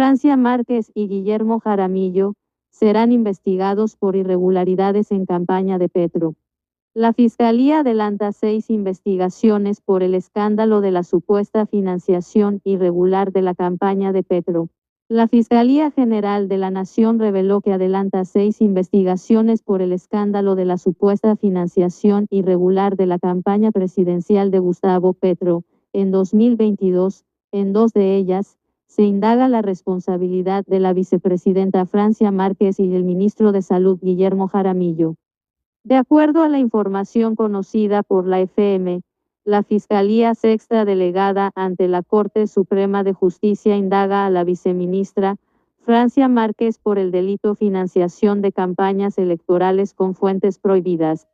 Francia Márquez y Guillermo Jaramillo serán investigados por irregularidades en campaña de Petro. La Fiscalía adelanta 6 investigaciones por el escándalo de la supuesta financiación irregular de la campaña de Petro. La Fiscalía General de la Nación reveló que adelanta 6 investigaciones por el escándalo de la supuesta financiación irregular de la campaña presidencial de Gustavo Petro en 2022. En 2 de ellas, se indaga la responsabilidad de la vicepresidenta Francia Márquez y el ministro de Salud Guillermo Jaramillo. De acuerdo a la información conocida por la FM, la Fiscalía Sexta Delegada ante la Corte Suprema de Justicia indaga a la viceministra Francia Márquez por el delito financiación de campañas electorales con fuentes prohibidas.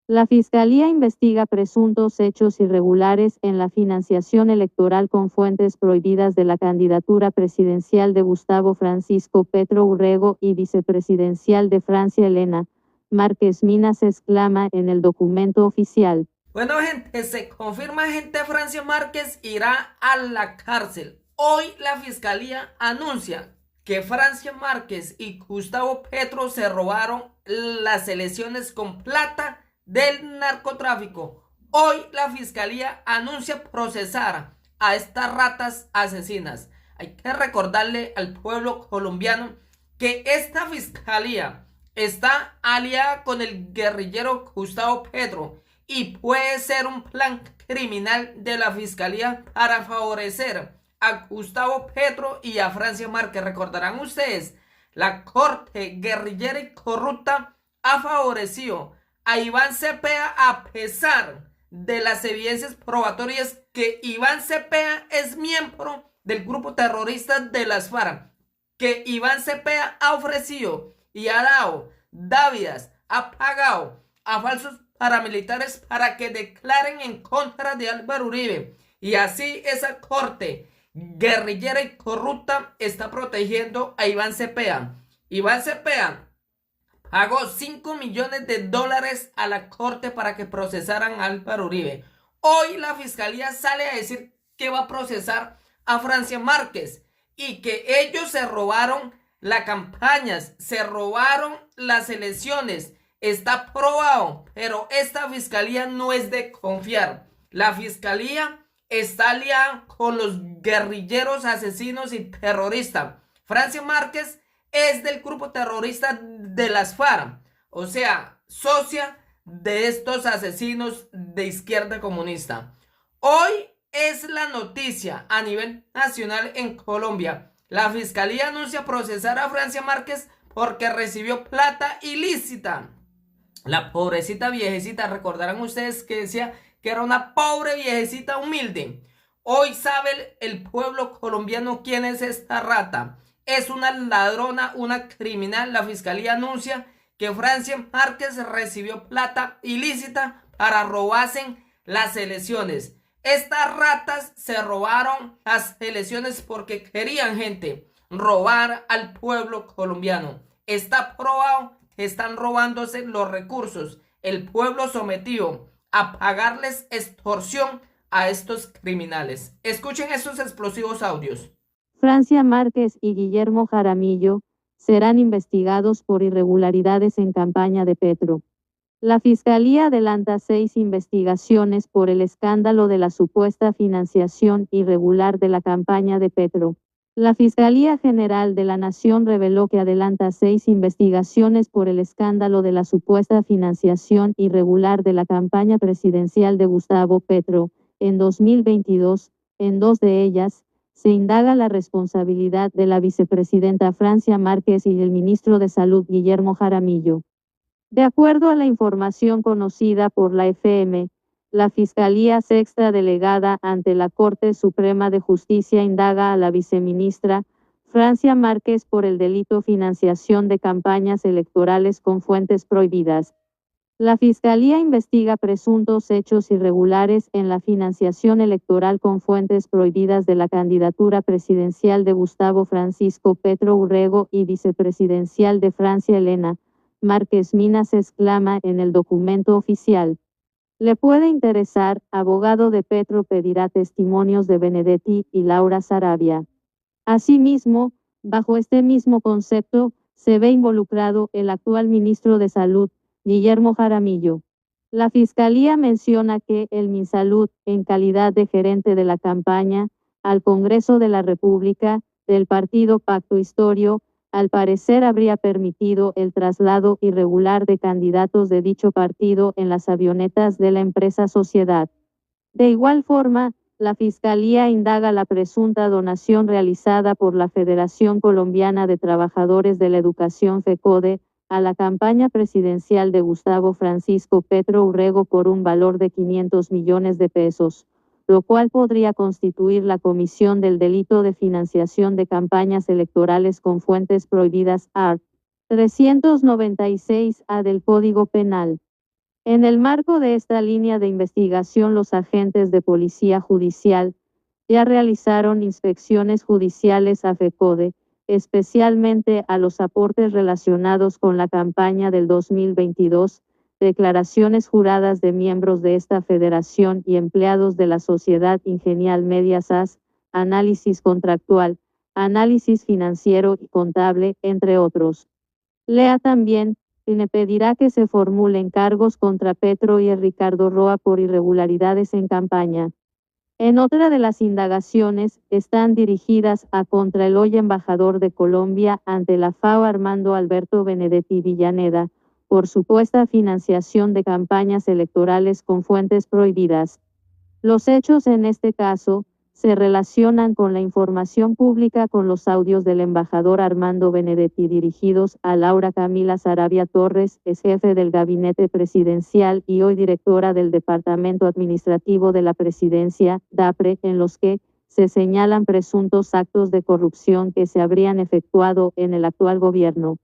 La Fiscalía investiga presuntos hechos irregulares en la financiación electoral con fuentes prohibidas de la candidatura presidencial de Gustavo Francisco Petro Urrego y vicepresidencial de Francia Elena Márquez Mina, se exclama en el documento oficial. Bueno, gente, se confirma, gente, Francia Márquez irá a la cárcel. Hoy la Fiscalía anuncia que Francia Márquez y Gustavo Petro se robaron las elecciones con plata del narcotráfico. Hoy la Fiscalía anuncia procesar a estas ratas asesinas. Hay que recordarle al pueblo colombiano que esta Fiscalía está aliada con el guerrillero Gustavo Petro y puede ser un plan criminal de la Fiscalía para favorecer a Gustavo Petro y a Francia Márquez. Recordarán ustedes, la corte guerrillera y corrupta ha favorecido a Iván Cepeda a pesar de las evidencias probatorias que Iván Cepeda es miembro del grupo terrorista de las FARC, que Iván Cepeda ha ofrecido y ha dado dávidas, ha pagado a falsos paramilitares para que declaren en contra de Álvaro Uribe, y así esa corte guerrillera y corrupta está protegiendo a Iván Cepeda. Iván Cepeda pagó 5 millones de dólares a la corte para que procesaran a Álvaro Uribe. Hoy la Fiscalía sale a decir que va a procesar a Francia Márquez y que ellos se robaron las campañas, se robaron las elecciones. Está probado, pero esta Fiscalía no es de confiar. La Fiscalía está aliada con los guerrilleros, asesinos y terroristas. Francia Márquez es del grupo terrorista de las FARC, o sea, socia de estos asesinos de izquierda comunista. Hoy es la noticia a nivel nacional en Colombia. La Fiscalía anuncia procesar a Francia Márquez porque recibió plata ilícita. La pobrecita viejecita, recordarán ustedes que decía que era una pobre viejecita humilde. Hoy sabe el pueblo colombiano quién es esta rata. Es una ladrona, una criminal. La Fiscalía anuncia que Francia Márquez recibió plata ilícita para robarse las elecciones. Estas ratas se robaron las elecciones porque querían, gente, robar al pueblo colombiano. Está probado que están robándose los recursos. El pueblo sometido a pagarles extorsión a estos criminales. Escuchen estos explosivos audios. Francia Márquez y Guillermo Jaramillo serán investigados por irregularidades en campaña de Petro. La Fiscalía adelanta 6 investigaciones por el escándalo de la supuesta financiación irregular de la campaña de Petro. La Fiscalía General de la Nación reveló que adelanta 6 investigaciones por el escándalo de la supuesta financiación irregular de la campaña presidencial de Gustavo Petro en 2022. En 2 de ellas, se indaga la responsabilidad de la vicepresidenta Francia Márquez y el ministro de Salud Guillermo Jaramillo. De acuerdo a la información conocida por la FM, la Fiscalía Sexta Delegada ante la Corte Suprema de Justicia indaga a la viceministra Francia Márquez por el delito financiación de campañas electorales con fuentes prohibidas. La Fiscalía investiga presuntos hechos irregulares en la financiación electoral con fuentes prohibidas de la candidatura presidencial de Gustavo Francisco Petro Urrego y vicepresidencial de Francia Elena Márquez Mina, se exclama en el documento oficial. Le puede interesar, abogado de Petro pedirá testimonios de Benedetti y Laura Sarabia. Asimismo, Bajo este mismo concepto, se ve involucrado el actual ministro de Salud, Guillermo Jaramillo. La Fiscalía menciona que el MinSalud, en calidad de gerente de la campaña al Congreso de la República del partido Pacto Historio, al parecer habría permitido el traslado irregular de candidatos de dicho partido en las avionetas de la empresa Sociedad. De igual forma, la Fiscalía indaga la presunta donación realizada por la Federación Colombiana de Trabajadores de la Educación FECODE a la campaña presidencial de Gustavo Francisco Petro Urrego por un valor de 500 millones de pesos, lo cual podría constituir la comisión del delito de financiación de campañas electorales con fuentes prohibidas art. 396-A del Código Penal. En el marco de esta línea de investigación, los agentes de Policía Judicial ya realizaron inspecciones judiciales a FECODE, especialmente a los aportes relacionados con la campaña del 2022, declaraciones juradas de miembros de esta federación y empleados de la Sociedad Ingenial Media SAS, análisis contractual, análisis financiero y contable, entre otros. Lea también, le pedirá que se formulen cargos contra Petro y Ricardo Roa por irregularidades en campaña. En otra de las indagaciones, están dirigidas a contra el hoy embajador de Colombia ante la FAO Armando Alberto Benedetti Villaneda, por supuesta financiación de campañas electorales con fuentes prohibidas. Los hechos en este caso se relacionan con la información pública con los audios del embajador Armando Benedetti dirigidos a Laura Camila Saravia Torres, ex jefe del gabinete presidencial y hoy directora del Departamento Administrativo de la Presidencia, DAPRE, en los que se señalan presuntos actos de corrupción que se habrían efectuado en el actual gobierno.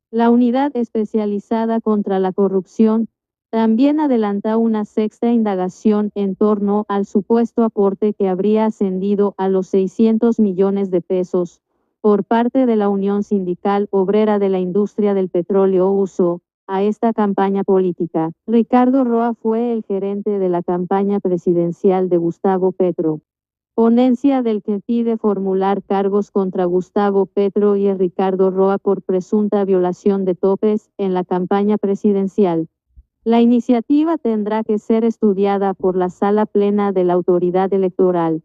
La Unidad Especializada contra la Corrupción también adelanta una sexta indagación en torno al supuesto aporte que habría ascendido a los 600 millones de pesos por parte de la Unión Sindical Obrera de la Industria del Petróleo USO a esta campaña política. Ricardo Roa fue el gerente de la campaña presidencial de Gustavo Petro. Ponencia del que pide formular cargos contra Gustavo Petro y Ricardo Roa por presunta violación de topes en la campaña presidencial. La iniciativa tendrá que ser estudiada por la Sala Plena de la Autoridad Electoral.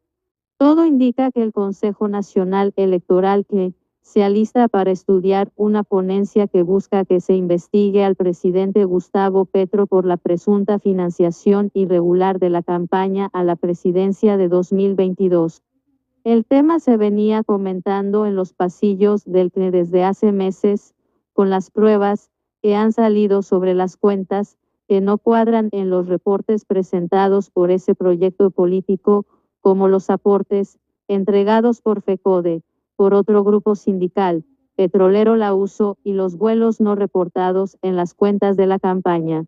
Todo indica que el Consejo Nacional Electoral que se alista para estudiar una ponencia que busca que se investigue al presidente Gustavo Petro por la presunta financiación irregular de la campaña a la presidencia de 2022. El tema se venía comentando en los pasillos del CNE desde hace meses, con las pruebas que han salido sobre las cuentas que no cuadran en los reportes presentados por ese proyecto político, como los aportes entregados por FECODE, por otro grupo sindical, Petrolero La Uso, y los vuelos no reportados en las cuentas de la campaña.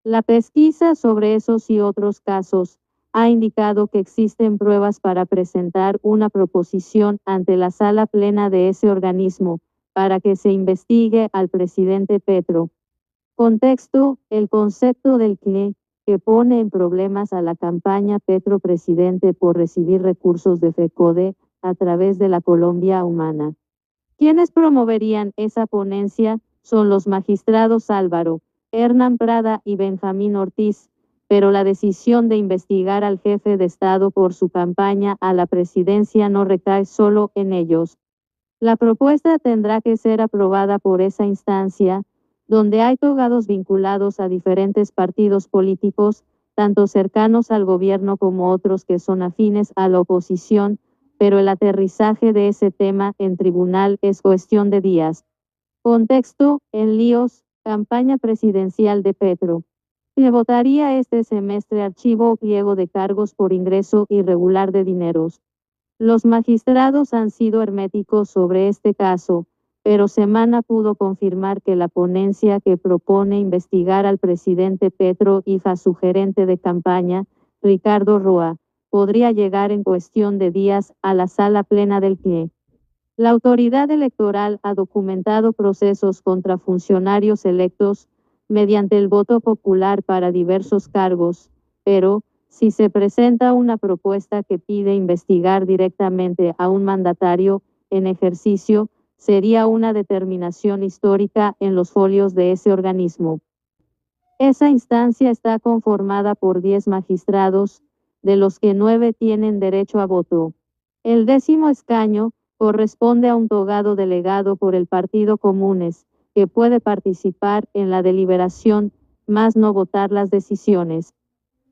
La pesquisa sobre esos y otros casos ha indicado que existen pruebas para presentar una proposición ante la Sala Plena de ese organismo, para que se investigue al presidente Petro. Contexto: el concepto del que pone en problemas a la campaña Petro presidente por recibir recursos de FECODE a través de la Colombia Humana. Quienes promoverían esa ponencia son los magistrados Álvaro, Hernán Prada y Benjamín Ortiz, pero la decisión de investigar al jefe de Estado por su campaña a la presidencia no recae solo en ellos. La propuesta tendrá que ser aprobada por esa instancia, donde hay togados vinculados a diferentes partidos políticos, tanto cercanos al gobierno como otros que son afines a la oposición, pero el aterrizaje de ese tema en tribunal es cuestión de días. Contexto: en líos, campaña presidencial de Petro. Se votaría este semestre archivo pliego de cargos por ingreso irregular de dineros. Los magistrados han sido herméticos sobre este caso, pero Semana pudo confirmar que la ponencia que propone investigar al presidente Petro y a su gerente de campaña, Ricardo Roa, podría llegar en cuestión de días a la Sala Plena del CNE. La autoridad electoral ha documentado procesos contra funcionarios electos mediante el voto popular para diversos cargos, pero si se presenta una propuesta que pide investigar directamente a un mandatario, en ejercicio, sería una determinación histórica en los folios de ese organismo. Esa instancia está conformada por 10 magistrados, de los que 9 tienen derecho a voto. El 10º escaño corresponde a un togado delegado por el Partido Comunes, que puede participar en la deliberación, mas no votar las decisiones.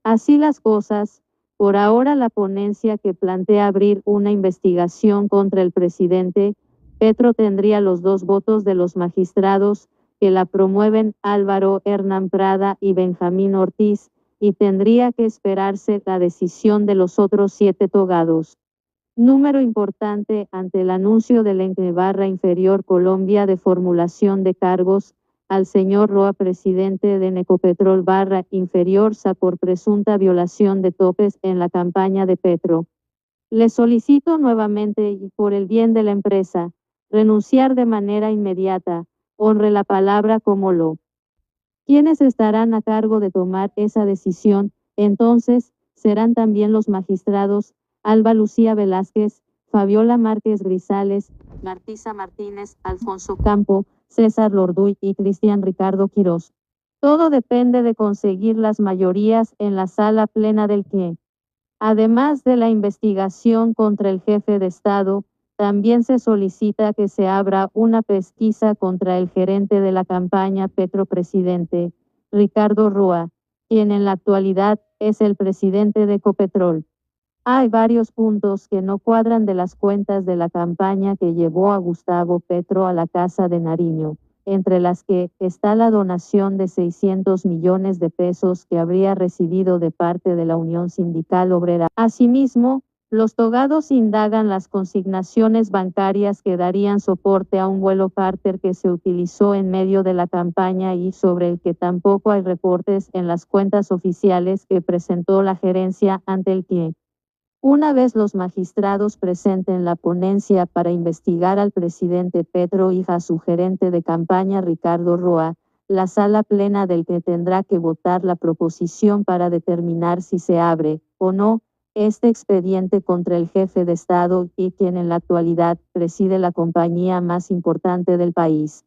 Así las cosas, por ahora la ponencia que plantea abrir una investigación contra el presidente Petro tendría los 2 votos de los magistrados que la promueven, Álvaro Hernán Prada y Benjamín Ortiz, y tendría que esperarse la decisión de los otros 7 togados. Número importante ante el anuncio del ente barra inferior Colombia de formulación de cargos al señor Roa, presidente de Necopetrol barra inferior SA, por presunta violación de topes en la campaña de Petro. Le solicito nuevamente y por el bien de la empresa, renunciar de manera inmediata, honre la palabra como lo. Quienes estarán a cargo de tomar esa decisión, entonces, serán también los magistrados Alba Lucía Velázquez, Fabiola Márquez Grisales, Martisa Martínez, Alfonso Campo, César Lorduy y Cristian Ricardo Quirós. Todo depende de conseguir las mayorías en la sala plena del que, además de la investigación contra el jefe de Estado, también se solicita que se abra una pesquisa contra el gerente de la campaña Petro presidente, Ricardo Roa, quien en la actualidad es el presidente de Ecopetrol. Hay varios puntos que no cuadran de las cuentas de la campaña que llevó a Gustavo Petro a la Casa de Nariño, entre las que está la donación de 600 millones de pesos que habría recibido de parte de la Unión Sindical Obrera. Asimismo, los togados indagan las consignaciones bancarias que darían soporte a un vuelo charter que se utilizó en medio de la campaña y sobre el que tampoco hay reportes en las cuentas oficiales que presentó la gerencia ante el CIE. Una vez los magistrados presenten la ponencia para investigar al presidente Petro y a su gerente de campaña Ricardo Roa, la sala plena del que tendrá que votar la proposición para determinar si se abre o no este expediente contra el jefe de Estado y quien en la actualidad preside la compañía más importante del país.